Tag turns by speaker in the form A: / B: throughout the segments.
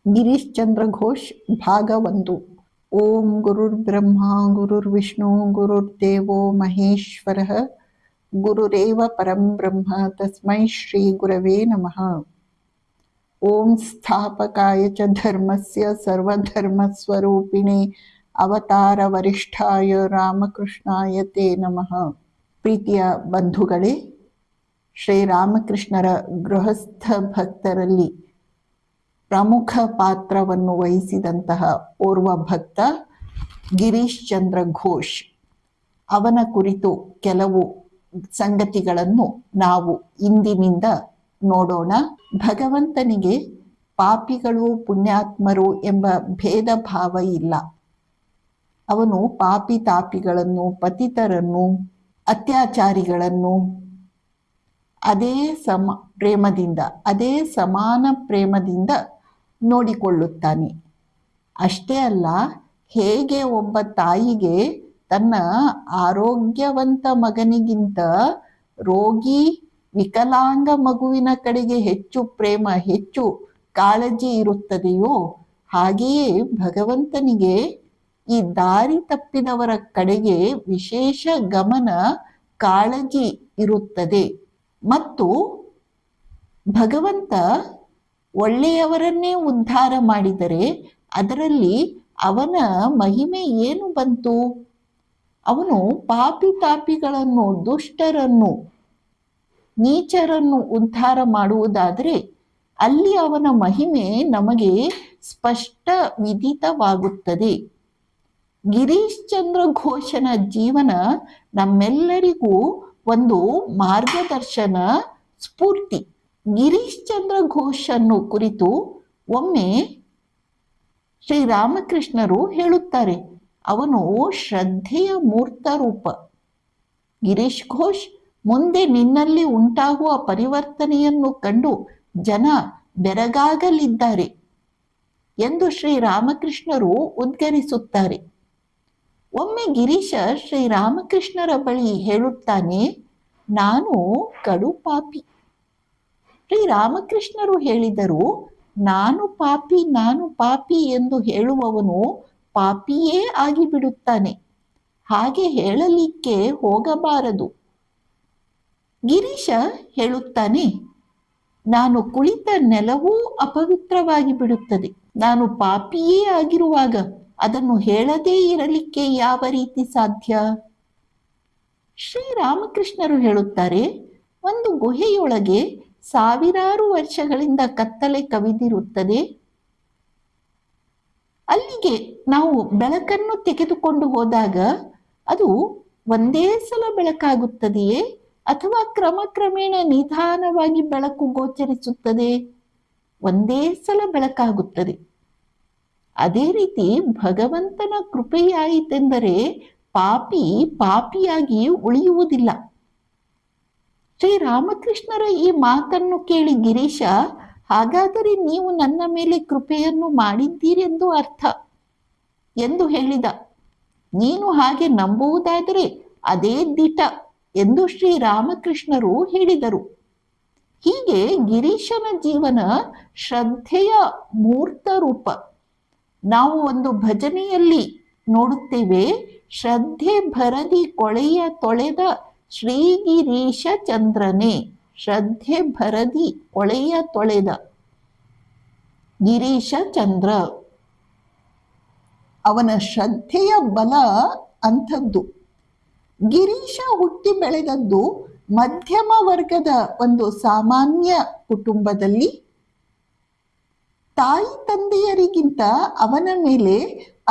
A: ಗಿರೀಶ್ ಚಂದ್ರ ಘೋಷ್ ಭಾಗ 1. ಓಂ ಗುರುರ್ ಬ್ರಹ್ಮ ಗುರುರ್ ವಿಷ್ಣು ಗುರುರ್ದೇವೋ ಮಹೇಶ್ವರಃ ಗುರುರೇವ ಪರಂ ಬ್ರಹ್ಮ ತಸ್ಮೈ ಶ್ರೀ ಗುರವೇ ನಮಃ. ಓಂ ಸ್ಥಾಪಕಾಯ ಚ ಧರ್ಮಸ್ಯ ಸರ್ವಧರ್ಮಸ್ವರೂಪಿಣೆ ಅವತಾರ ವರಿಷ್ಠಾಯ ರಾಮಕೃಷ್ಣಾಯ ತೇ ನಮಃ. ಪ್ರೀತಿಯ ಬಂಧುಗಳೇ, ಶ್ರೀರಾಮಕೃಷ್ಣರ ಗೃಹಸ್ಥ ಭಕ್ತರಲ್ಲಿ ಪ್ರಮುಖ ಪಾತ್ರವನ್ನು ವಹಿಸಿದಂತಹ ಓರ್ವ ಭಕ್ತ ಗಿರೀಶ್ ಚಂದ್ರ ಘೋಷ್. ಅವನ ಕುರಿತು ಕೆಲವು ಸಂಗತಿಗಳನ್ನು ನಾವು ಇಂದಿನಿಂದ ನೋಡೋಣ. ಭಗವಂತನಿಗೆ ಪಾಪಿಗಳು ಪುಣ್ಯಾತ್ಮರು ಎಂಬ ಭೇದ ಭಾವ ಇಲ್ಲ. ಅವನು ಪಾಪಿ ತಾಪಿಗಳನ್ನು, ಪತಿತರನ್ನು, ಅತ್ಯಾಚಾರಿಗಳನ್ನು ಅದೇ ಸಮಾನ ಪ್ರೇಮದಿಂದ ನೋಡಿಕೊಳ್ಳುತ್ತಾನೆ. ಅಷ್ಟೇ ಅಲ್ಲ, ಹೇಗೆ ಒಬ್ಬ ತಾಯಿಗೆ ತನ್ನ ಆರೋಗ್ಯವಂತ ಮಗನಿಗಿಂತ ರೋಗಿ ವಿಕಲಾಂಗ ಮಗುವಿನ ಕಡೆಗೆ ಹೆಚ್ಚು ಪ್ರೇಮ, ಹೆಚ್ಚು ಕಾಳಜಿ ಇರುತ್ತದೆಯೋ, ಹಾಗೆಯೇ ಭಗವಂತನಿಗೆ ಈ ದಾರಿ ತಪ್ಪಿದವರ ಕಡೆಗೆ ವಿಶೇಷ ಗಮನ, ಕಾಳಜಿ ಇರುತ್ತದೆ. ಮತ್ತು ಭಗವಂತ ಒಳ್ಳೆಯವರನ್ನೇ ಉದ್ಧಾರ ಮಾಡಿದರೆ ಅದರಲ್ಲಿ ಅವನ ಮಹಿಮೆ ಏನು ಬಂತು? ಅವನು ಪಾಪಿ ತಾಪಿಗಳನ್ನು, ದುಷ್ಟರನ್ನು, ನೀಚರನ್ನು ಉದ್ಧಾರ ಮಾಡುವುದಾದರೆ ಅಲ್ಲಿ ಅವನ ಮಹಿಮೆ ನಮಗೆ ಸ್ಪಷ್ಟ ವಿದಿತವಾಗುತ್ತದೆ. ಗಿರೀಶ್ ಚಂದ್ರ ಘೋಷನ ಜೀವನ ನಮ್ಮೆಲ್ಲರಿಗೂ ಒಂದು ಮಾರ್ಗದರ್ಶನ, ಸ್ಫೂರ್ತಿ. ಗಿರೀಶ್ ಚಂದ್ರ ಘೋಷನ್ನು ಕುರಿತು ಒಮ್ಮೆ ಶ್ರೀರಾಮಕೃಷ್ಣರು ಹೇಳುತ್ತಾರೆ, ಅವನು ಶ್ರದ್ಧೆಯ ಮೂರ್ತ ರೂಪ. ಗಿರೀಶ್ ಘೋಷ್, ಮುಂದೆ ನಿನ್ನಲ್ಲಿ ಉಂಟಾಗುವ ಪರಿವರ್ತನೆಯನ್ನು ಕಂಡು ಜನ ಬೆರಗಾಗಲಿದ್ದಾರೆ ಎಂದು ಶ್ರೀರಾಮಕೃಷ್ಣರು ಉದ್ಗರಿಸುತ್ತಾರೆ. ಒಮ್ಮೆ ಗಿರೀಶ ಶ್ರೀರಾಮಕೃಷ್ಣರ ಬಳಿ ಹೇಳುತ್ತಾನೆ, ನಾನು ಕಡು ಪಾಪಿ. ಶ್ರೀರಾಮಕೃಷ್ಣರು ಹೇಳಿದರು, ನಾನು ಪಾಪಿ ಎಂದು ಹೇಳುವವನು ಪಾಪಿಯೇ ಆಗಿಬಿಡುತ್ತಾನೆ. ಹಾಗೆ ಹೇಳಲಿಕ್ಕೆ ಹೋಗಬಾರದು. ಗಿರೀಶ ಹೇಳುತ್ತಾನೆ, ನಾನು ಕುಳಿತ ನೆಲವೂ ಅಪವಿತ್ರವಾಗಿ ಬಿಡುತ್ತದೆ. ನಾನು ಪಾಪಿಯೇ ಆಗಿರುವಾಗ ಅದನ್ನು ಹೇಳದೇ ಇರಲಿಕ್ಕೆ ಯಾವ ರೀತಿ ಸಾಧ್ಯ? ಶ್ರೀರಾಮಕೃಷ್ಣರು ಹೇಳುತ್ತಾರೆ, ಒಂದು ಗುಹೆಯೊಳಗೆ ಸಾವಿರಾರು ವರ್ಷಗಳಿಂದ ಕತ್ತಲೆ ಕವಿದಿರುತ್ತದೆ. ಅಲ್ಲಿಗೆ ನಾವು ಬೆಳಕನ್ನು ತೆಗೆದುಕೊಂಡು ಹೋದಾಗ ಅದು ಒಂದೇ ಸಲ ಬೆಳಕಾಗುತ್ತದೆಯೇ, ಅಥವಾ ಕ್ರಮೇಣ ನಿಧಾನವಾಗಿ ಬೆಳಕು ಗೋಚರಿಸುತ್ತದೆ? ಒಂದೇ ಸಲ ಬೆಳಕಾಗುತ್ತದೆ. ಅದೇ ರೀತಿ ಭಗವಂತನ ಕೃಪೆಯಾಯಿತೆಂದರೆ ಪಾಪಿಯಾಗಿ ಉಳಿಯುವುದಿಲ್ಲ. ಶ್ರೀರಾಮಕೃಷ್ಣರ ಈ ಮಾತನ್ನು ಕೇಳಿ ಗಿರೀಶ, ಹಾಗಾದರೆ ನೀವು ನನ್ನ ಮೇಲೆ ಕೃಪೆಯನ್ನು ಮಾಡಿದ್ದೀರೆಂದು ಅರ್ಥ ಎಂದು ಹೇಳಿದ. ನೀನು ಹಾಗೆ ನಂಬುವುದಾದರೆ ಅದೇ ದಿಟ ಎಂದು ಶ್ರೀರಾಮಕೃಷ್ಣರು ಹೇಳಿದರು. ಹೀಗೆ ಗಿರೀಶನ ಜೀವನ ಶ್ರದ್ಧೆಯ ಮೂರ್ತ ರೂಪ. ನಾವು ಒಂದು ಭಜನೆಯಲ್ಲಿ ನೋಡುತ್ತೇವೆ, ಶ್ರದ್ಧೆ ಭರದಿ ಕೊಳೆಯ ತೊಳೆದ ಶ್ರೀಗಿರೀಶ ಚಂದ್ರನೇ. ಶ್ರದ್ಧೆ ಭರದಿ ಕೊಳೆಯ ತೊಳೆದ ಗಿರೀಶ ಚಂದ್ರ. ಅವನ ಶ್ರದ್ಧೆಯ ಬಲ ಅಂಥದ್ದು. ಗಿರೀಶ ಹುಟ್ಟಿ ಬೆಳೆದದ್ದು ಮಧ್ಯಮ ವರ್ಗದ ಒಂದು ಸಾಮಾನ್ಯ ಕುಟುಂಬದಲ್ಲಿ. ತಾಯಿ ತಂದೆಯರಿಗಿಂತ ಅವನ ಮೇಲೆ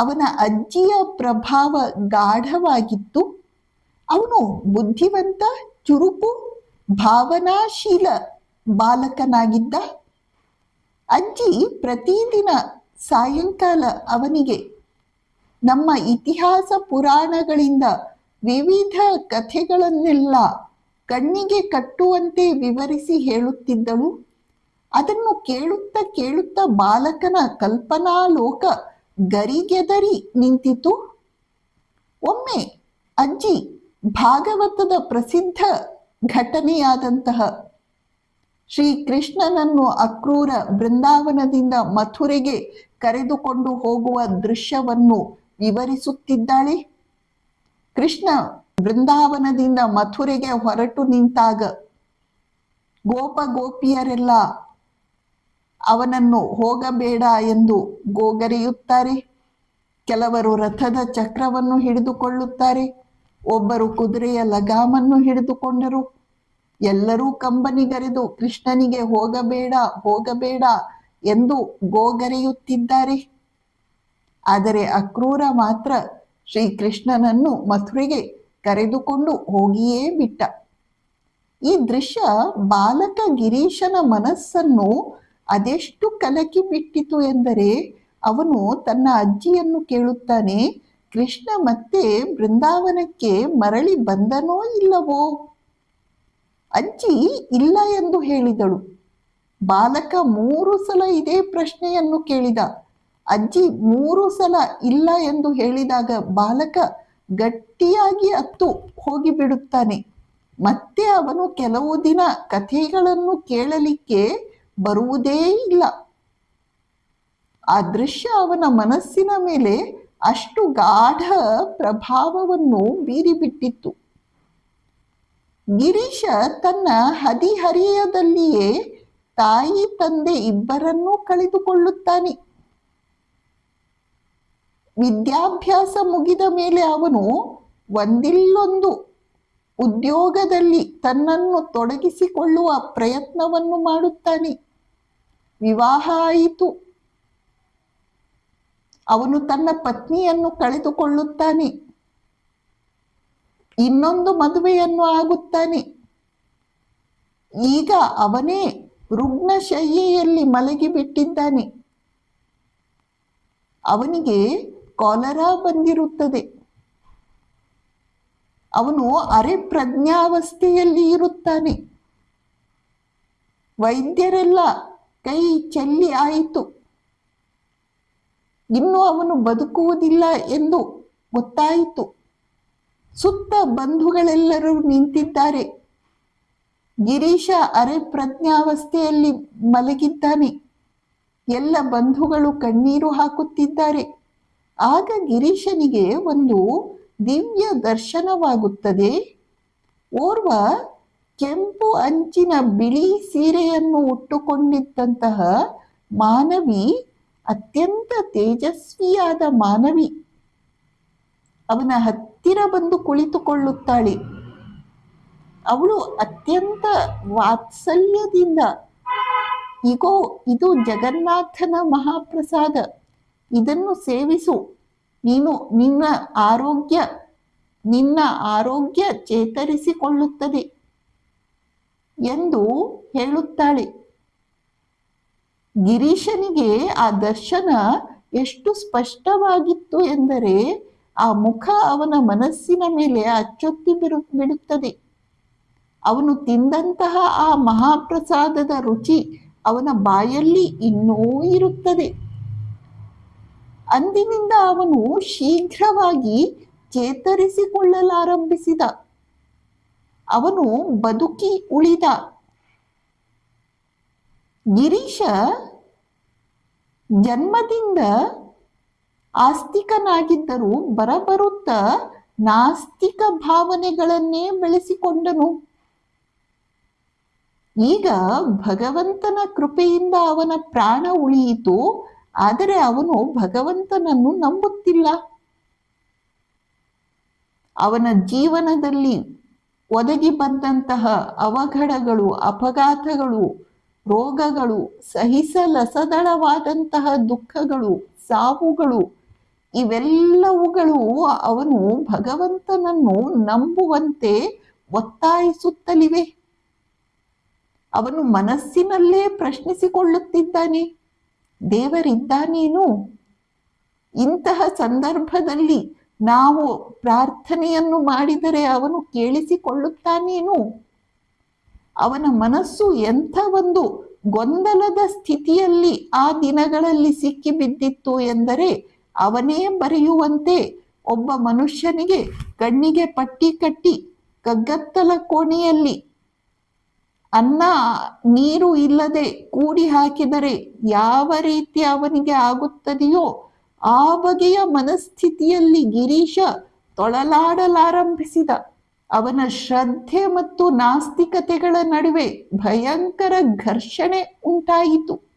A: ಅವನ ಅಜ್ಜಿಯ ಪ್ರಭಾವ ಗಾಢವಾಗಿತ್ತು. ಅವನು ಬುದ್ಧಿವಂತ, ಚುರುಕು, ಭಾವನಾಶೀಲ ಬಾಲಕನಾಗಿದ್ದ. ಅಜ್ಜಿ ಪ್ರತಿದಿನ ಸಾಯಂಕಾಲ ಅವನಿಗೆ ನಮ್ಮ ಇತಿಹಾಸ ಪುರಾಣಗಳಿಂದ ವಿವಿಧ ಕಥೆಗಳನ್ನೆಲ್ಲ ಕಣ್ಣಿಗೆ ಕಟ್ಟುವಂತೆ ವಿವರಿಸಿ ಹೇಳುತ್ತಿದ್ದಳು. ಅದನ್ನು ಕೇಳುತ್ತಾ ಬಾಲಕನ ಕಲ್ಪನಾ ಲೋಕ ಗರಿಗೆದರಿ ನಿಂತಿತು. ಒಮ್ಮೆ ಅಜ್ಜಿ ಭಾಗವತದ ಪ್ರಸಿದ್ಧ ಘಟನೆಯಾದಂತಹ ಶ್ರೀಕೃಷ್ಣನನ್ನು ಅಕ್ರೂರ ಬೃಂದಾವನದಿಂದ ಮಥುರೆಗೆ ಕರೆದುಕೊಂಡು ಹೋಗುವ ದೃಶ್ಯವನ್ನು ವಿವರಿಸುತ್ತಿದ್ದಾಳೆ. ಕೃಷ್ಣ ಬೃಂದಾವನದಿಂದ ಮಥುರೆಗೆ ಹೊರಟು ನಿಂತಾಗ ಗೋಪ ಗೋಪಿಯರೆಲ್ಲ ಅವನನ್ನು ಹೋಗಬೇಡ ಎಂದು ಗೋಗರೆಯುತ್ತಾರೆ. ಕೆಲವರು ರಥದ ಚಕ್ರವನ್ನು ಹಿಡಿದುಕೊಳ್ಳುತ್ತಾರೆ, ಒಬ್ಬರು ಕುದುರೆಯ ಲಗಾಮನ್ನು ಹಿಡಿದುಕೊಂಡರು. ಎಲ್ಲರೂ ಕಂಬನಿಗರೆದು ಕೃಷ್ಣನಿಗೆ ಹೋಗಬೇಡ ಹೋಗಬೇಡ ಎಂದು ಗೋಗರೆಯುತ್ತಿದ್ದಾರೆ. ಆದರೆ ಅಕ್ರೂರ ಮಾತ್ರ ಶ್ರೀಕೃಷ್ಣನನ್ನು ಮಥುರೆಗೆ ಕರೆದುಕೊಂಡು ಹೋಗಿಯೇ ಬಿಟ್ಟ. ಈ ದೃಶ್ಯ ಬಾಲಕ ಗಿರೀಶನ ಮನಸ್ಸನ್ನು ಅದೆಷ್ಟು ಕಲಕಿ ಬಿಟ್ಟಿತು ಎಂದರೆ, ಅವನು ತನ್ನ ಅಜ್ಜಿಯನ್ನು ಕೇಳುತ್ತಾನೆ, ಕೃಷ್ಣ ಮತ್ತೆ ಬೃಂದಾವನಕ್ಕೆ ಮರಳಿ ಬಂದನೋ ಇಲ್ಲವೋ? ಅಜ್ಜಿ ಇಲ್ಲ ಎಂದು ಹೇಳಿದಳು. ಬಾಲಕ 3 ಸಲ ಇದೇ ಪ್ರಶ್ನೆಯನ್ನು ಕೇಳಿದ. ಅಜ್ಜಿ 3 ಸಲ ಇಲ್ಲ ಎಂದು ಹೇಳಿದಾಗ ಬಾಲಕ ಗಟ್ಟಿಯಾಗಿ ಅತ್ತು ಹೋಗಿಬಿಡುತ್ತಾನೆ. ಮತ್ತೆ ಅವನು ಕೆಲವು ದಿನ ಕಥೆಗಳನ್ನು ಕೇಳಲಿಕ್ಕೆ ಬರುವುದೇ ಇಲ್ಲ. ಆ ದೃಶ್ಯ ಅವನ ಮನಸ್ಸಿನ ಮೇಲೆ ಅಷ್ಟು ಗಾಢ ಪ್ರಭಾವವನ್ನು ಬೀರಿಬಿಟ್ಟಿತ್ತು. ಗಿರೀಶ ತನ್ನ ಹದಿಹರಿಯದಲ್ಲಿಯೇ ತಾಯಿ ತಂದೆ ಇಬ್ಬರನ್ನೂ ಕಳೆದುಕೊಳ್ಳುತ್ತಾನೆ. ವಿದ್ಯಾಭ್ಯಾಸ ಮುಗಿದ ಮೇಲೆ ಅವನು ಒಂದಿಲ್ಲೊಂದು ಉದ್ಯೋಗದಲ್ಲಿ ತನ್ನನ್ನು ತೊಡಗಿಸಿಕೊಳ್ಳುವ ಪ್ರಯತ್ನವನ್ನು ಮಾಡುತ್ತಾನೆ. ವಿವಾಹ ಆಯಿತು. ಅವನು ತನ್ನ ಪತ್ನಿಯನ್ನು ಕಳೆದುಕೊಳ್ಳುತ್ತಾನೆ. ಇನ್ನೊಂದು ಮದುವೆಯನ್ನು ಆಗುತ್ತಾನೆ. ಈಗ ಅವನೇ ರುಗ್ಣಶಯ್ಯೆಯಲ್ಲಿ ಮಲಗಿಬಿಟ್ಟಿದ್ದಾನೆ. ಅವನಿಗೆ ಕಾಲರಾ ಬಂದಿರುತ್ತದೆ. ಅವನು ಅರೆ ಪ್ರಜ್ಞಾವಸ್ಥೆಯಲ್ಲಿ ಇರುತ್ತಾನೆ. ವೈದ್ಯರೆಲ್ಲ ಕೈ ಚೆಲ್ಲಿ ಆಯಿತು. ಇನ್ನು ಅವನು ಬದುಕುವುದಿಲ್ಲ ಎಂದು ಗೊತ್ತಾಯಿತು. ಸುತ್ತ ಬಂಧುಗಳೆಲ್ಲರೂ ನಿಂತಿದ್ದಾರೆ. ಗಿರೀಶ ಅರೆ ಪ್ರಜ್ಞಾವಸ್ಥೆಯಲ್ಲಿ ಮಲಗಿದ್ದಾನೆ. ಎಲ್ಲ ಬಂಧುಗಳು ಕಣ್ಣೀರು ಹಾಕುತ್ತಿದ್ದಾರೆ. ಆಗ ಗಿರೀಶನಿಗೆ ಒಂದು ದಿವ್ಯ ದರ್ಶನವಾಗುತ್ತದೆ. ಓರ್ವ ಕೆಂಪು ಅಂಚಿನ ಬಿಳಿ ಸೀರೆಯನ್ನು ಉಟ್ಟುಕೊಂಡಿದ್ದಂತಹ ಮಾನವಿ, ಅತ್ಯಂತ ತೇಜಸ್ವಿಯಾದ ಮಾನವಿ, ಅವನ ಹತ್ತಿರ ಬಂದು ಕುಳಿತುಕೊಳ್ಳುತ್ತಾಳೆ. ಅವಳು ಅತ್ಯಂತ ವಾತ್ಸಲ್ಯದಿಂದ, ಇಗೋ ಇದು ಜಗನ್ನಾಥನ ಮಹಾಪ್ರಸಾದ, ಇದನ್ನು ಸೇವಿಸು, ನಿನ್ನ ಆರೋಗ್ಯ ಚೇತರಿಸಿಕೊಳ್ಳುತ್ತದೆ ಎಂದು ಹೇಳುತ್ತಾಳೆ. ಗಿರೀಶನಿಗೆ ಆ ದರ್ಶನ ಎಷ್ಟು ಸ್ಪಷ್ಟವಾಗಿತ್ತು ಎಂದರೆ, ಆ ಮುಖ ಅವನ ಮನಸ್ಸಿನ ಮೇಲೆ ಅಚ್ಚೊತ್ತಿ ಬಿಡುತ್ತದೆ. ಅವನು ತಿಂದಂತಹ ಆ ಮಹಾಪ್ರಸಾದದ ರುಚಿ ಅವನ ಬಾಯಲ್ಲಿ ಇನ್ನೂ ಇರುತ್ತದೆ. ಅಂದಿನಿಂದ ಅವನು ಶೀಘ್ರವಾಗಿ ಚೇತರಿಸಿಕೊಳ್ಳಲಾರಂಭಿಸಿದ. ಅವನು ಬದುಕಿ ಉಳಿದ. ಗಿರೀಶ ಜನ್ಮದಿಂದ ಆಸ್ತಿಕನಾಗಿದ್ದರೂ ಬರಬರುತ್ತಾ ನಾಸ್ತಿಕ ಭಾವನೆಗಳನ್ನೇ ಬೆಳೆಸಿಕೊಂಡನು. ಈಗ ಭಗವಂತನ ಕೃಪೆಯಿಂದ ಅವನ ಪ್ರಾಣ ಉಳಿಯಿತು. ಆದರೆ ಅವನು ಭಗವಂತನನ್ನು ನಂಬುತ್ತಿಲ್ಲ. ಅವನ ಜೀವನದಲ್ಲಿ ಒದಗಿ ಬಂದಂತಹ ಅವಘಡಗಳು, ಅಪಘಾತಗಳು, ರೋಗಗಳು, ಸಹಿಸಲಸದಳವಾದಂತಹ ದುಃಖಗಳು, ಸಾವುಗಳು, ಇವೆಲ್ಲವುಗಳು ಅವನು ಭಗವಂತನನ್ನು ನಂಬುವಂತೆ ಒತ್ತಾಯಿಸುತ್ತಲಿವೆ. ಅವನು ಮನಸ್ಸಿನಲ್ಲೇ ಪ್ರಶ್ನಿಸಿಕೊಳ್ಳುತ್ತಿದ್ದಾನೆ, ದೇವರಿದ್ದಾನೇನು? ಇಂತಹ ಸಂದರ್ಭದಲ್ಲಿ ನಾವು ಪ್ರಾರ್ಥನೆಯನ್ನು ಮಾಡಿದರೆ ಅವನು ಕೇಳಿಸಿಕೊಳ್ಳುತ್ತಾನೇನು? ಅವನ ಮನಸ್ಸು ಎಂಥ ಒಂದು ಗೊಂದಲದ ಸ್ಥಿತಿಯಲ್ಲಿ ಆ ದಿನಗಳಲ್ಲಿ ಸಿಕ್ಕಿಬಿದ್ದಿತ್ತು ಎಂದರೆ, ಅವನೇ ಬರೆಯುವಂತೆ ಒಬ್ಬ ಮನುಷ್ಯನಿಗೆ ಕಣ್ಣಿಗೆ ಪಟ್ಟಿ ಕಟ್ಟಿ ಕಗ್ಗತ್ತಲ ಕೋಣೆಯಲ್ಲಿ ಅನ್ನ ನೀರು ಇಲ್ಲದೆ ಕೂಡಿ ಹಾಕಿದರೆ ಯಾವ ರೀತಿ ಅವನಿಗೆ ಆಗುತ್ತದೆಯೋ ಆ ಬಗೆಯ ಮನಸ್ಥಿತಿಯಲ್ಲಿ ಗಿರೀಶ ತೊಳಲಾಡಲಾರಂಭಿಸಿದ. ಅವನ ಶ್ರದ್ಧೆ ಮತ್ತು ನಾಸ್ತಿಕತೆಗಳ ನಡುವೆ ಭಯಂಕರ ಘರ್ಷಣೆ ಉಂಟಾಯಿತು.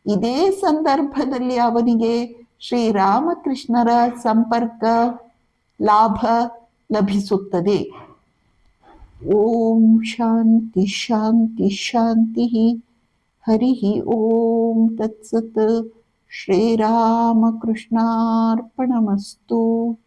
A: ಇದೇ ಸಂದರ್ಭದಲ್ಲಿ ಅವನಿಗೆ ಶ್ರೀರಾಮಕೃಷ್ಣರ ಸಂಪರ್ಕ ಲಾಭ ಲಭಿಸುತ್ತದೆ. ಓಂ ಶಾಂತಿ ಶಾಂತಿ ಶಾಂತಿ. ಹರಿ ಓಂ ತತ್ಸತ್. ಶ್ರೀರಾಮಕೃಷ್ಣಾರ್ಪಣಮಸ್ತು.